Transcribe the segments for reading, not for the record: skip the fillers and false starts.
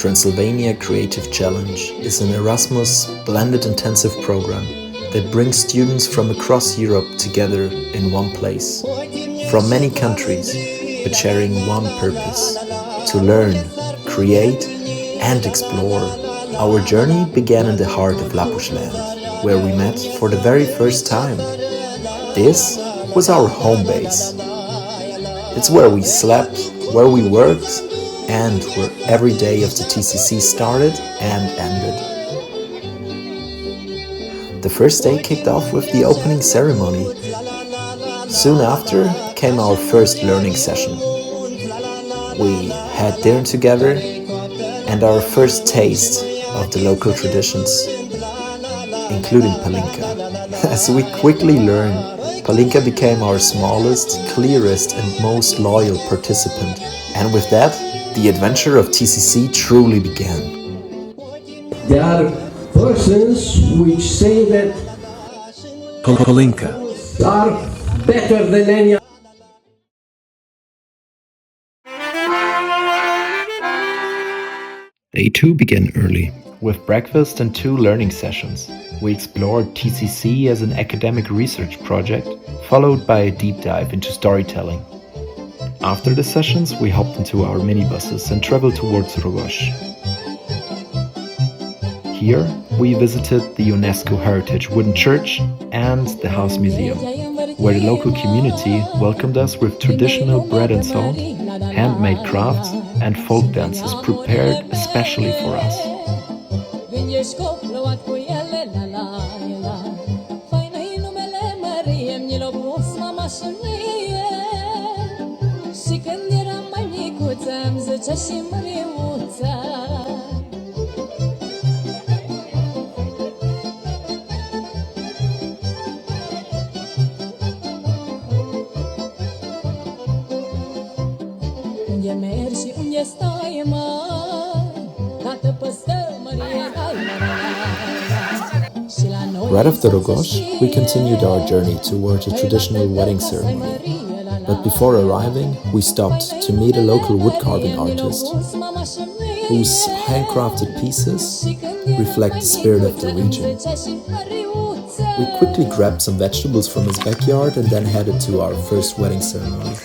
Transylvania Creative Challenge is an Erasmus blended intensive program that brings students from across Europe together in one place, from many countries, but sharing one purpose: to learn, create, and explore. Our journey began in the heart of Lăpuș land, where we met for the very first time. This was our home base. It's where we slept, where we worked, and where every day of the TCC started and ended. The first day kicked off with the opening ceremony. Soon after came our first learning session. We had dinner together and our first taste of the local traditions, including palinka. As we quickly learned, palinka became our smallest, clearest and most loyal participant. And with that, the adventure of TCC truly began. There are persons which say that palinka are better than any other. Day 2 began early. With breakfast and 2 learning sessions, we explored TCC as an academic research project, followed by a deep dive into storytelling. After the sessions, we hopped into our minibuses and traveled towards Lăpuș. Here, we visited the UNESCO Heritage Wooden Church and the House Museum, where the local community welcomed us with traditional bread and salt, handmade crafts, and folk dances prepared especially for us. Right after Lăpuș, we continued our journey towards a traditional wedding ceremony. But before arriving, we stopped to meet a local woodcarving artist, whose handcrafted pieces reflect the spirit of the region. We quickly grabbed some vegetables from his backyard and then headed to our first wedding ceremony.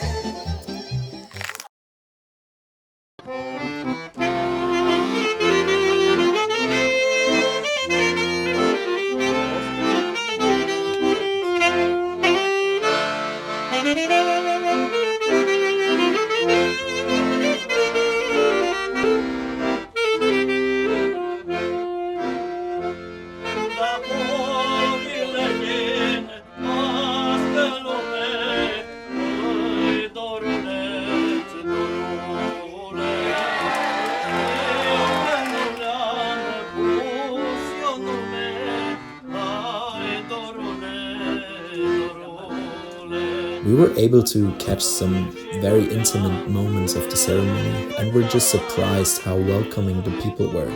We were able to catch some very intimate moments of the ceremony and were just surprised how welcoming the people were.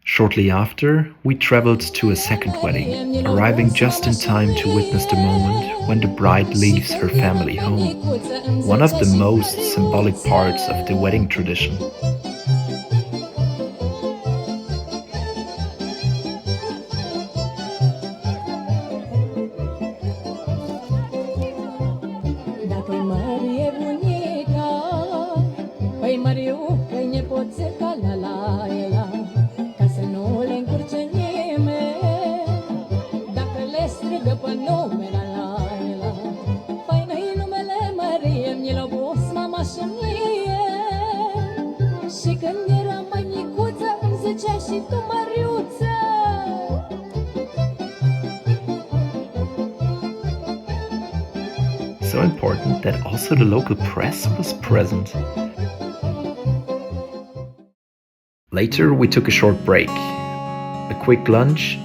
Shortly after, we traveled to a second wedding, arriving just in time to witness the moment when the bride leaves her family home, one of the most symbolic parts of the wedding tradition. So important that also the local press was present. Later, we took a short break, a quick lunch,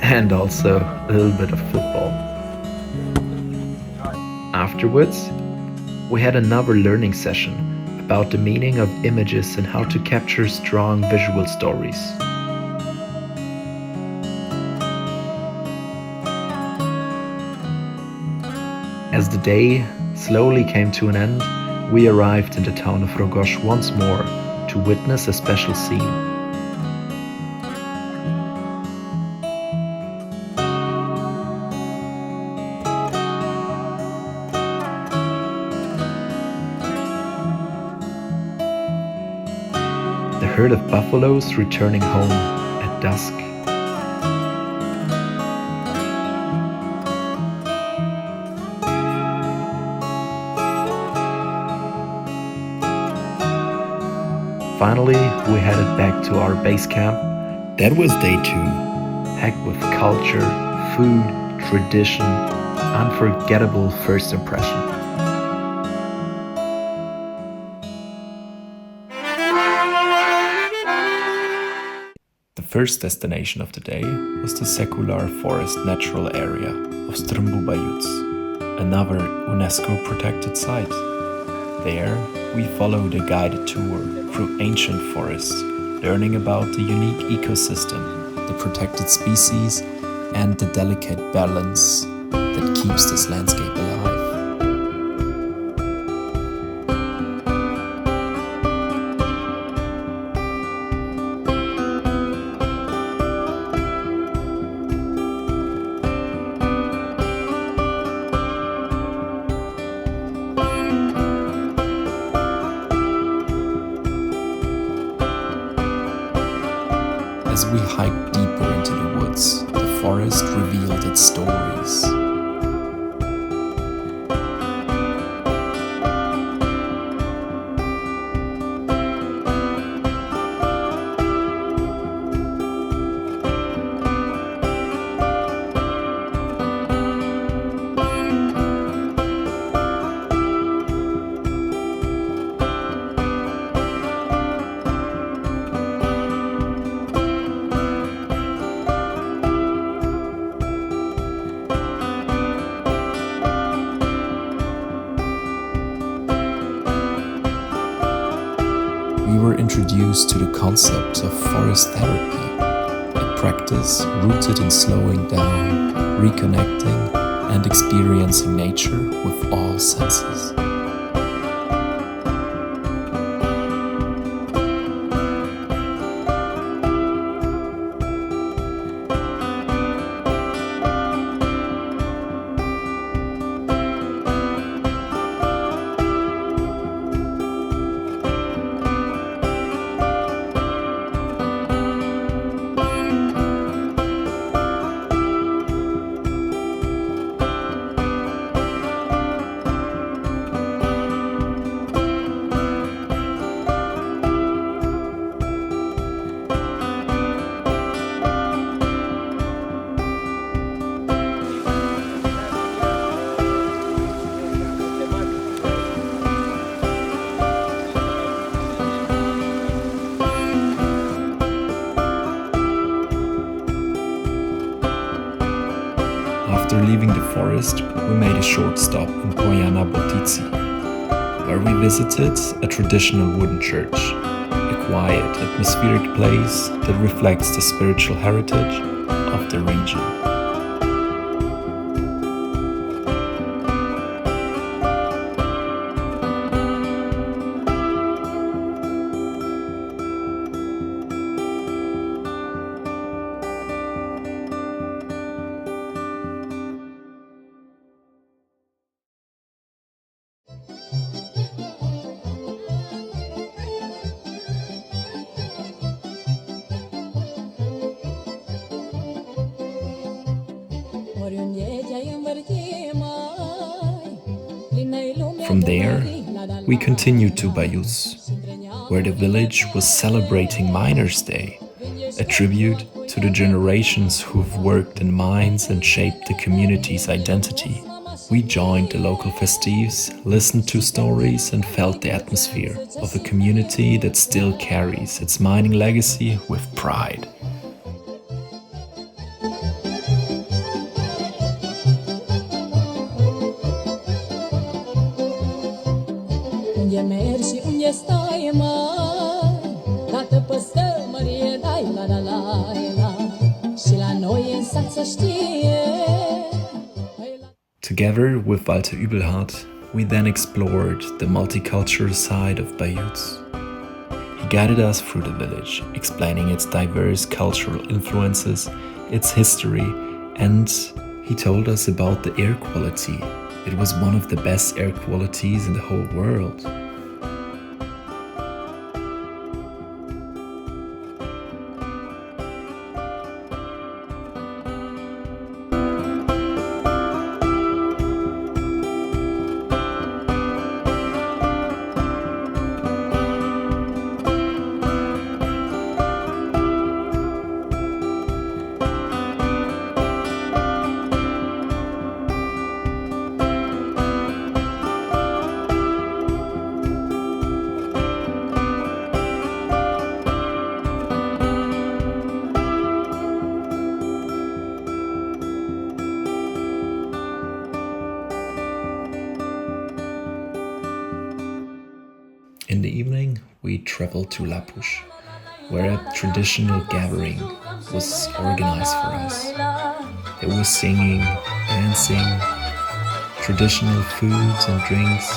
and also a little bit of football. Afterwards, we had another learning session, a about the meaning of images and how to capture strong visual stories. As the day slowly came to an end, we arrived in the town of Rogoș once more to witness a special scene. The herd of buffaloes returning home at dusk. Finally, we headed back to our base camp. That was day 2. Packed with culture, food, tradition, unforgettable first impression. The first destination of the day was the secular forest natural area of Strâmbu-Băiuț, another UNESCO protected site. There, we followed a guided tour through ancient forests, learning about the unique ecosystem, the protected species, and the delicate balance that keeps this landscape alive. As we hiked deeper into the woods, the forest revealed its stories. We were introduced to the concept of forest therapy, a practice rooted in slowing down, reconnecting, and experiencing nature with all senses. After leaving the forest, we made a short stop in Poiana Botici, where we visited a traditional wooden church, a quiet, atmospheric place that reflects the spiritual heritage of the region. From there, we continued to Băiuț, where the village was celebrating Miners' Day, a tribute to the generations who've worked in mines and shaped the community's identity. We joined the local festives, listened to stories, and felt the atmosphere of a community that still carries its mining legacy with pride. Unde mergi și unde stai, mai? Tată păstă mărie, dai la la la la. Și la noi în sat să știe. Together with Walter Übelhardt, we then explored the multicultural side of Bayeux. He guided us through the village, explaining its diverse cultural influences, its history, and he told us about the air quality. It was one of the best air qualities in the whole world. In the evening, we traveled to Lăpuș, where a traditional gathering was organized for us. There was singing, dancing, traditional foods and drinks.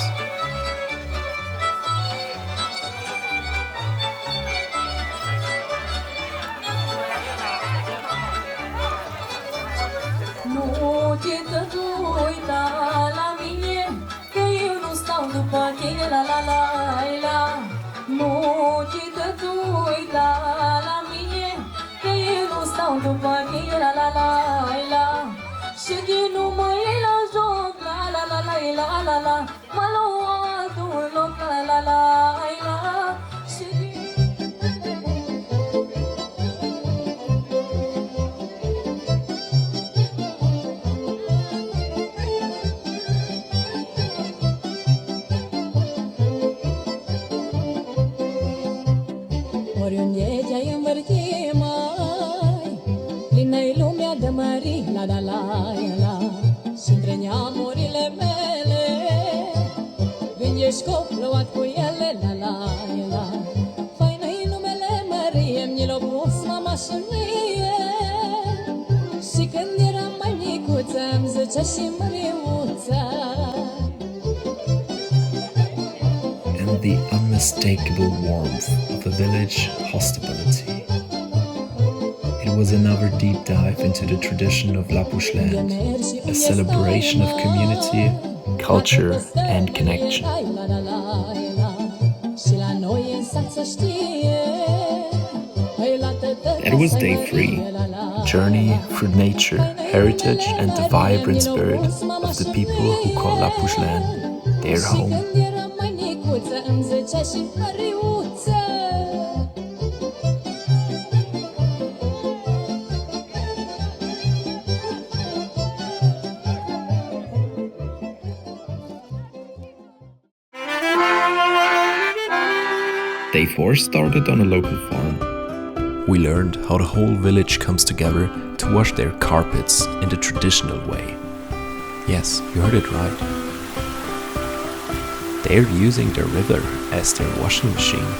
Oriunde te-ai învârti, mai, plină-i lumea de mări, la la la la. Și între neamurile mele, când ești copluat cu ele, la la la. Faină-i numele Mărie, mi-l-o pus mama și mie. Și când eram mai micuță, îmi zicea și Măriuță. And the unmistakable warmth of a village hospitality. It was another deep dive into the tradition of Lăpuș land, a celebration of community, culture and connection. That was day 3, journey through nature, heritage and the vibrant spirit of the people who call Lăpuș land their home. Day 4 started on a local farm. We learned how the whole village comes together to wash their carpets in the traditional way. Yes, you heard it right. They're using the river as their washing machine.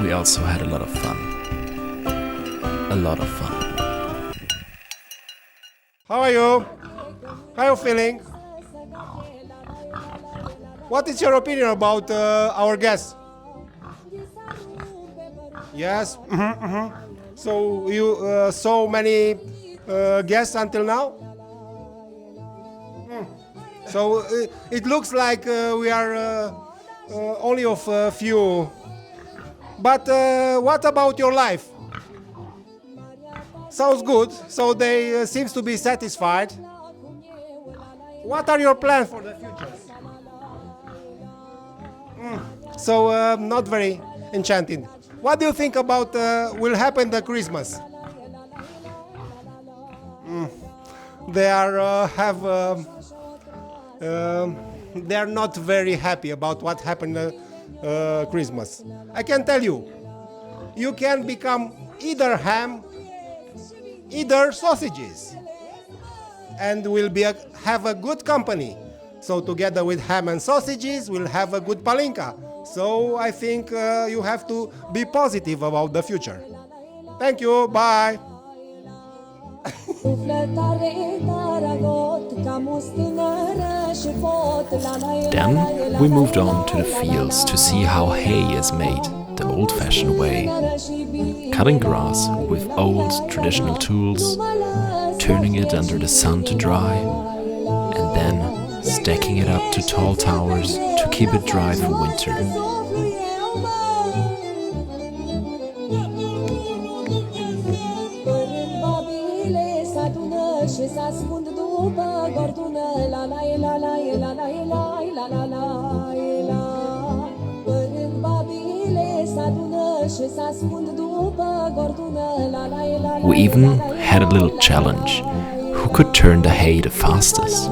We also had a lot of fun. A lot of fun. How are you? How are you feeling? What is your opinion about our guests? Yes? So you saw many guests until now? So it looks like we are only of a few. But what about your life? Sounds good. So they seems to be satisfied. What are your plans for the future? So not very enchanting. What do you think about will happen the Christmas? They are have they are not very happy about what happened Christmas. I can tell you, you can become either ham, either sausages, and we'll have a good company. So together with ham and sausages, we'll have a good palinka. So I think you have to be positive about the future. Thank you, bye! Then we moved on to the fields to see how hay is made the old-fashioned way. Cutting grass with old traditional tools, turning it under the sun to dry, and then stacking it up to tall towers to keep it dry for winter. We even had a little challenge, who could turn the hay the fastest.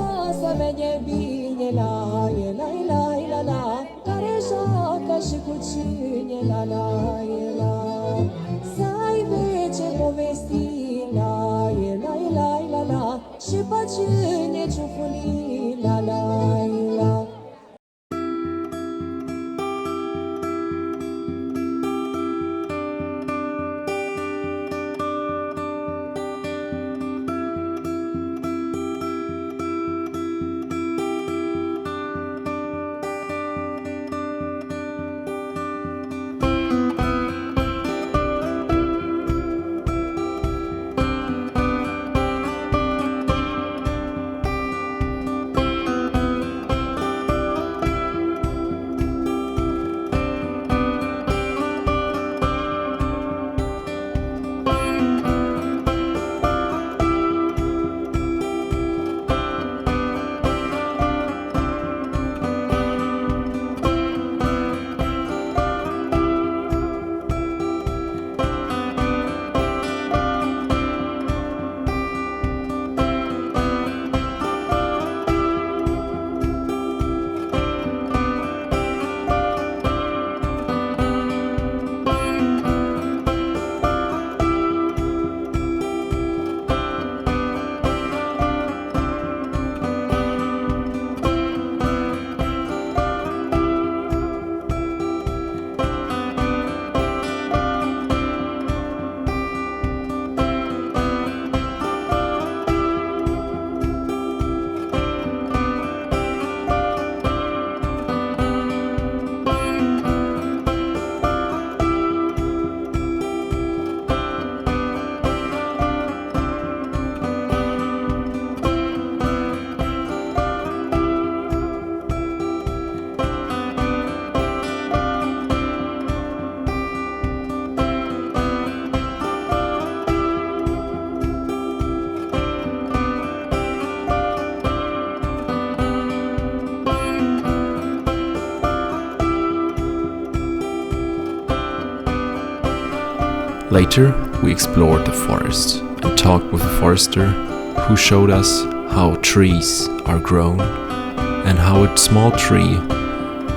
Later, we explored the forest and talked with a forester who showed us how trees are grown and how a small tree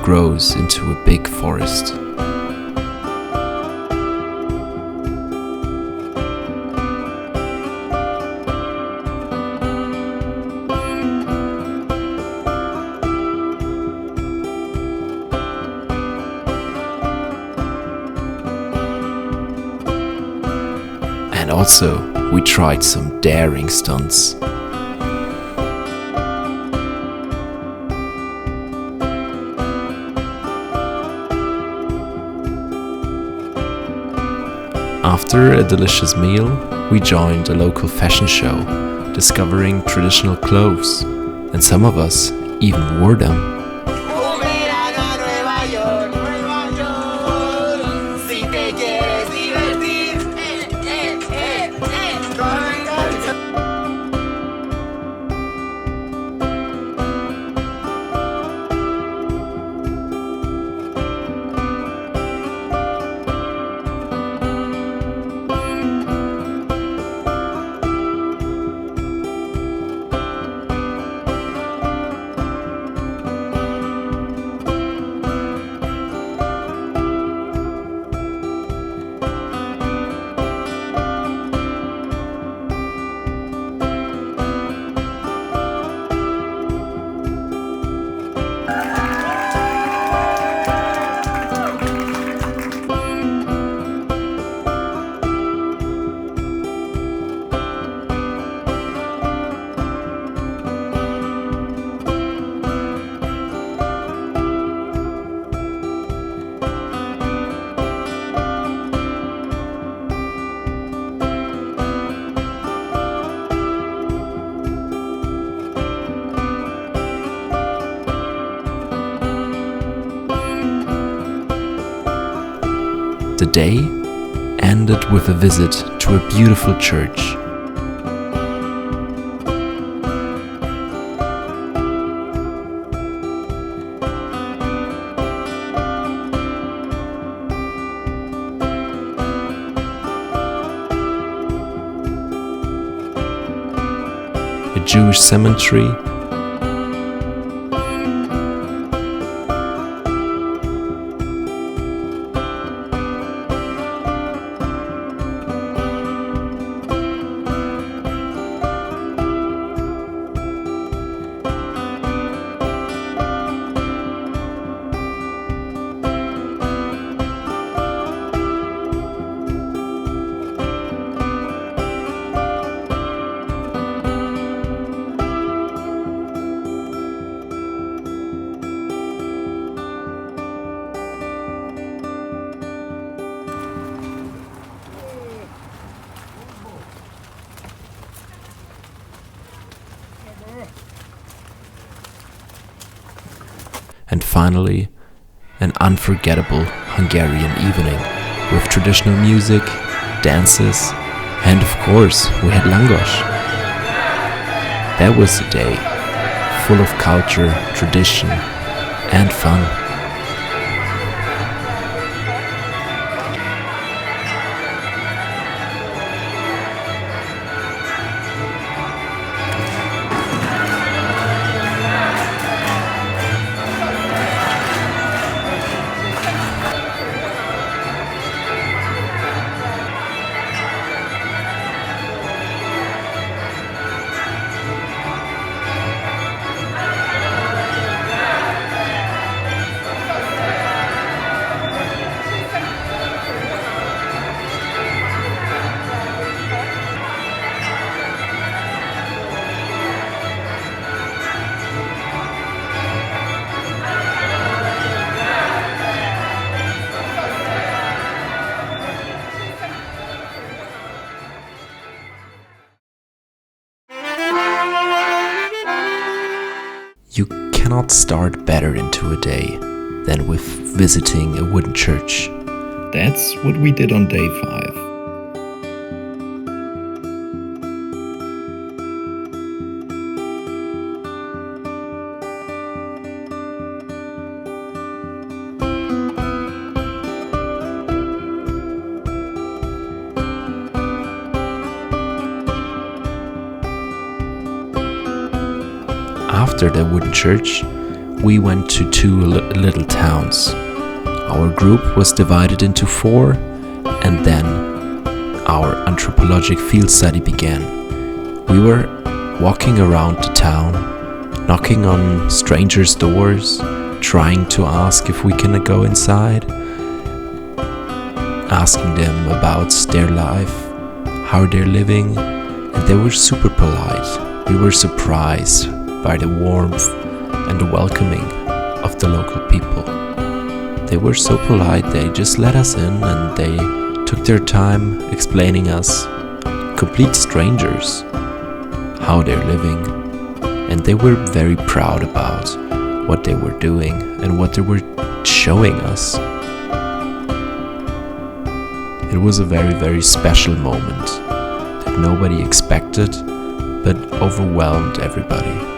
grows into a big forest. And also, we tried some daring stunts. After a delicious meal, we joined a local fashion show, discovering traditional clothes, and some of us even wore them. The day ended with a visit to a beautiful church. A Jewish cemetery, and finally, an unforgettable Hungarian evening with traditional music, dances, and of course, we had langos. That was a day full of culture, tradition, and fun. You cannot start better into a day than with visiting a wooden church. That's what we did on day 5. After the wooden church, we went to 2 little towns. Our group was divided into 4, and then our anthropologic field study began. We were walking around the town, knocking on strangers' doors, trying to ask if we can go inside, asking them about their life, how they're living, and they were super polite. We were surprised by the warmth and the welcoming of the local people. They were so polite, they just let us in and they took their time explaining us, complete strangers, how they're living. And they were very proud about what they were doing and what they were showing us. It was a very, very special moment that nobody expected, but overwhelmed everybody.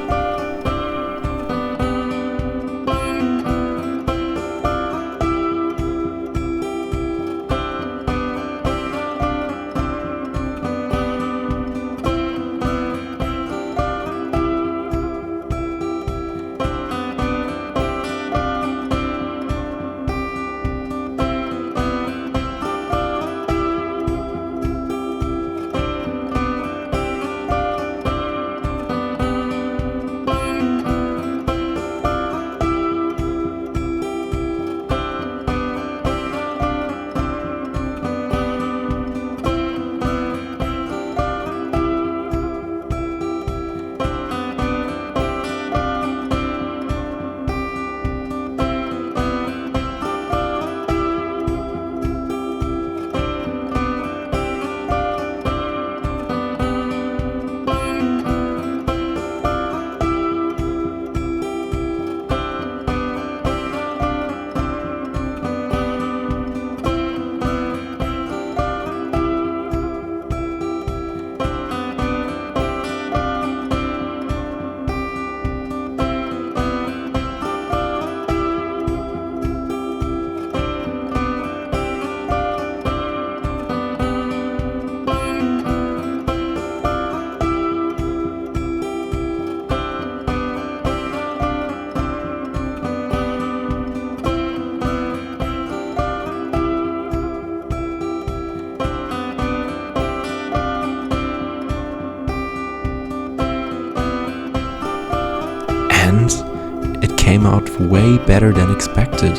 came out way better than expected.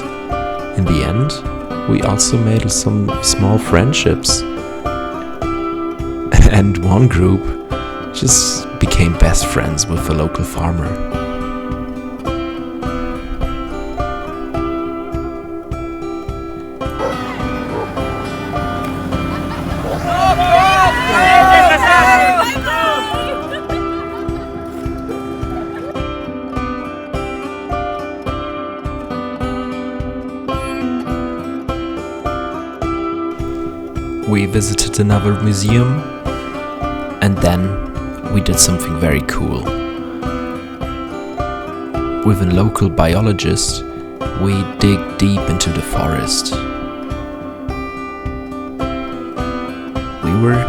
In the end, we also made some small friendships. And one group just became best friends with a local farmer. We visited another museum, and then we did something very cool. With a local biologist, we dig deep into the forest. We were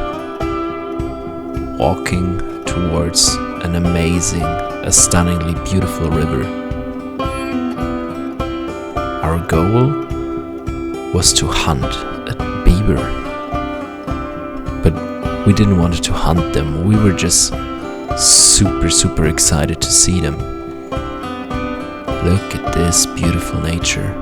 walking towards an amazing, a stunningly beautiful river. Our goal was to hunt a beaver. But we didn't want to hunt them, we were just super excited to see them. Look at this beautiful nature.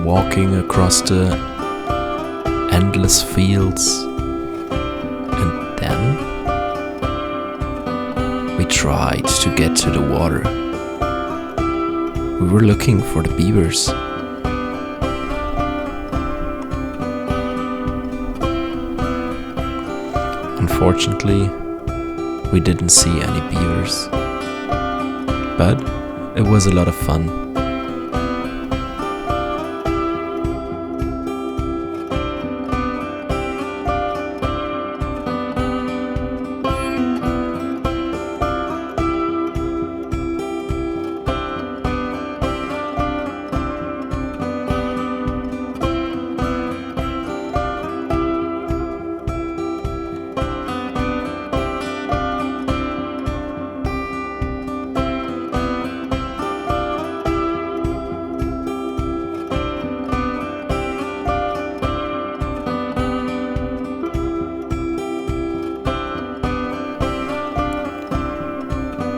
Walking across the endless fields, and then we tried to get to the water. We were looking for the beavers. Unfortunately, we didn't see any beavers, but it was a lot of fun.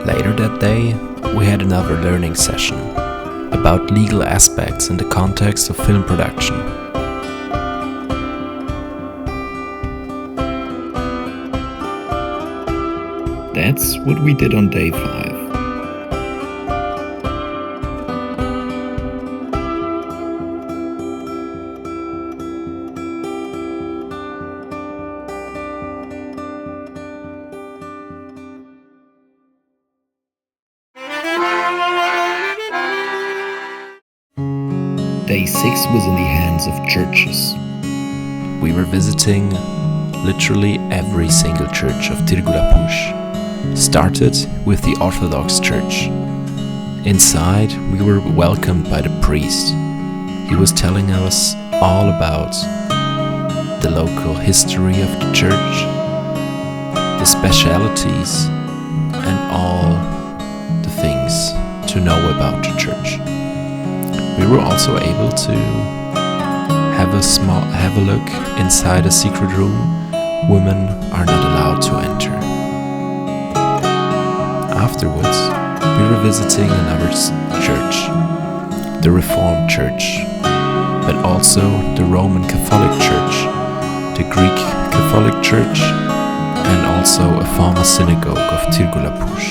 Later that day, we had another learning session about legal aspects in the context of film production. That's what we did on day 5. Day 6 was in the hands of churches. We were visiting literally every single church of Târgu Lăpuș. Started with the Orthodox Church. Inside, we were welcomed by the priest. He was telling us all about the local history of the church, the specialities, and all the things to know about the church. We were also able to have a look inside a secret room. Women are not allowed to enter. Afterwards, we were visiting another church, the Reformed Church, but also the Roman Catholic Church, the Greek Catholic Church, and also a former synagogue of Târgu Lăpuș.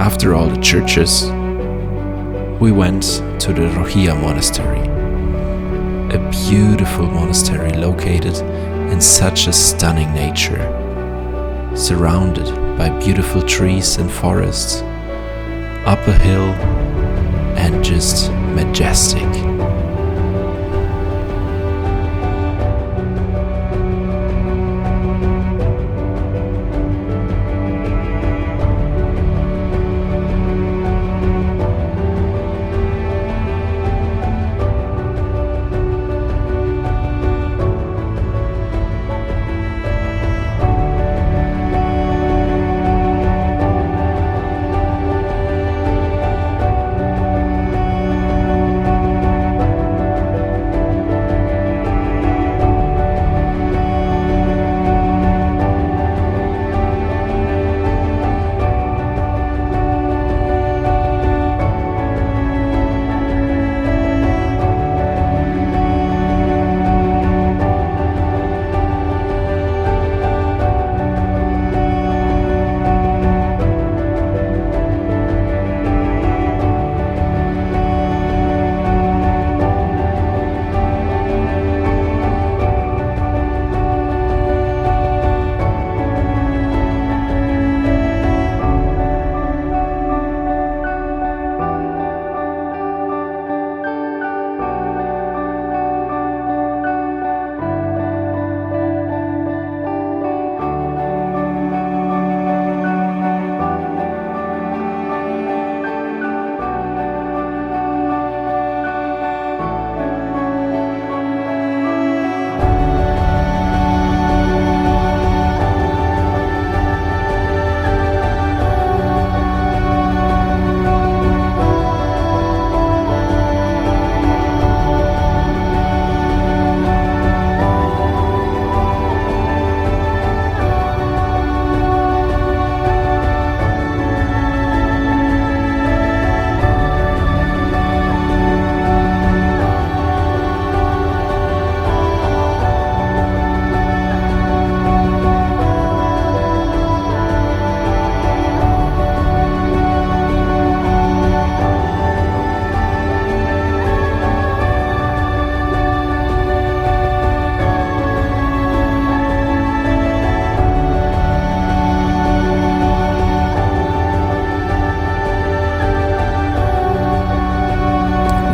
After all the churches, we went to the Rohia Monastery, a beautiful monastery located in such a stunning nature, surrounded by beautiful trees and forests, up a hill, and just majestic.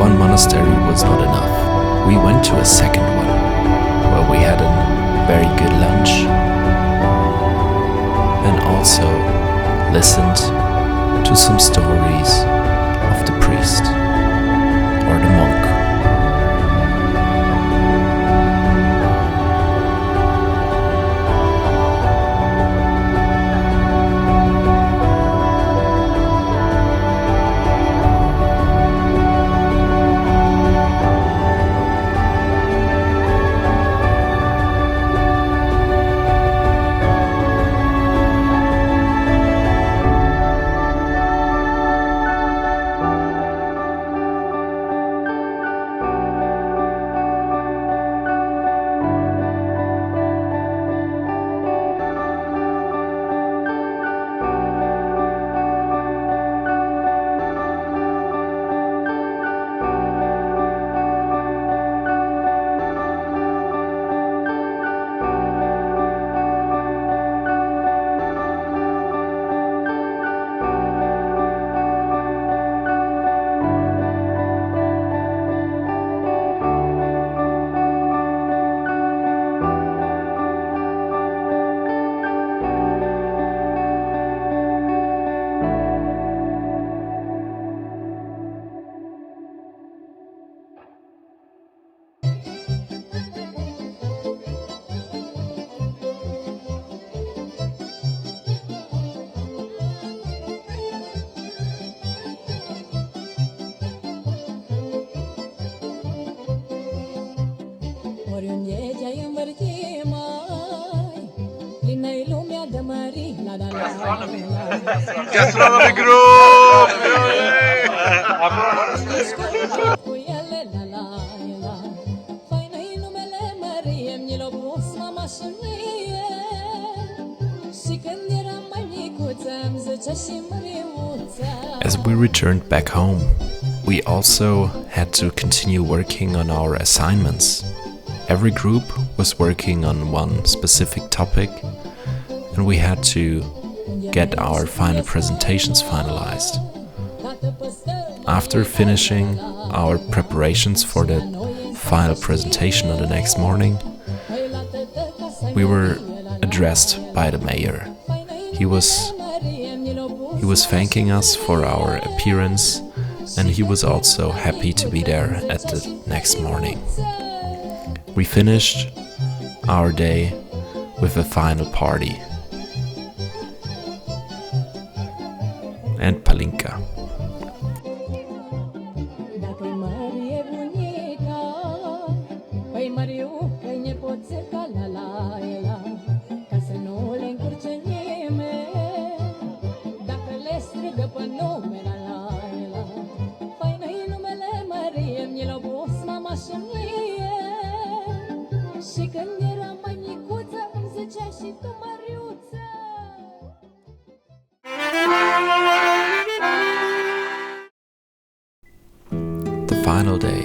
One monastery was not enough. We went to a second one, where we had a very good lunch and also listened to some stories of the priest or the monk. Oriunde te-ai învârti mai, plină-i lumea de mări, la la la la la. Gastronomy group! Cu ele, la la la. Faină-i numele Mărie, mi-l-o pus mama și mie. Și când eram mai micuță, îmi zice As we returned back home, we also had to continue working on our assignments. Every group was working on one specific topic, and we had to get our final presentations finalized. After finishing our preparations for the final presentation on the next morning, we were addressed by the mayor. He was thanking us for our appearance, and he was also happy to be there at the next morning. We finished our day with a final party and palinka. The final day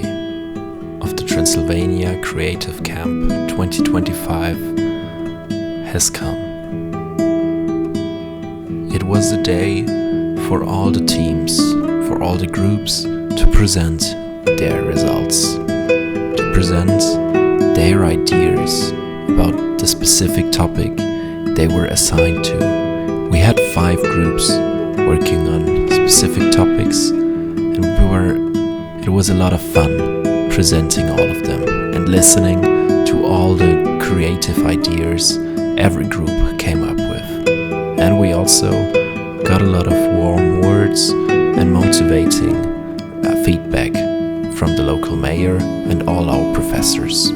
of the Transylvania Creative Camp 2025 has come. It was the day for all the teams, for all the groups to present their results, to present their ideas about the specific topic they were assigned to. We had 5 groups working on specific topics, and it was a lot of fun presenting all of them and listening to all the creative ideas every group came up with. And we also got a lot of warm words and motivating feedback from the local mayor and all our professors.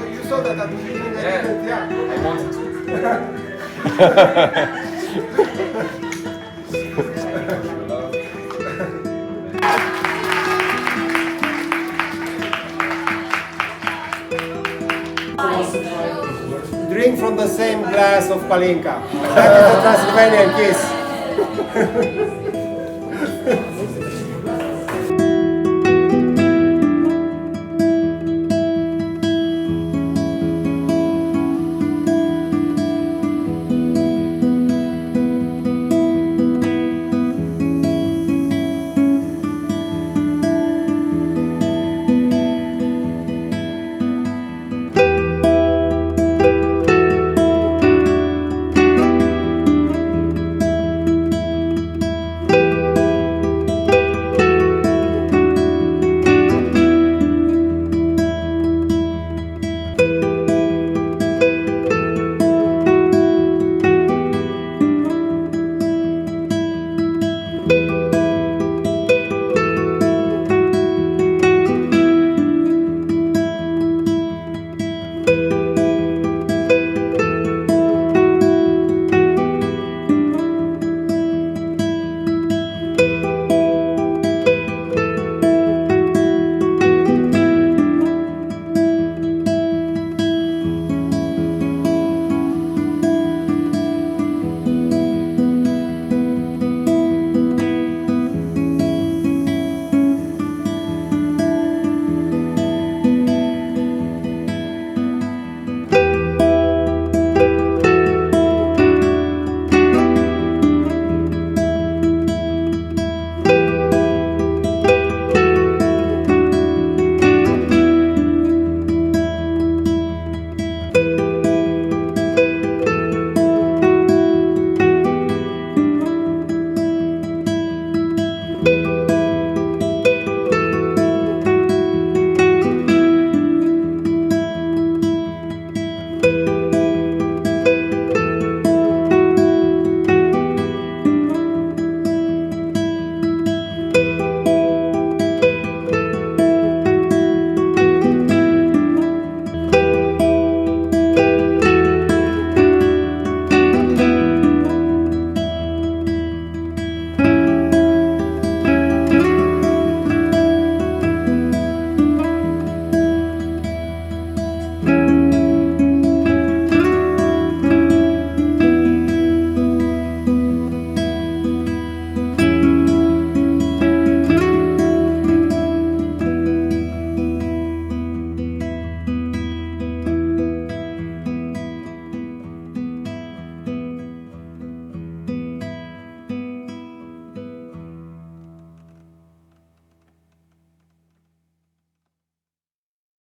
You saw that at the beginning. Yeah, I wanted to. Drink from the same glass of palinka. That is the Transylvanian kiss.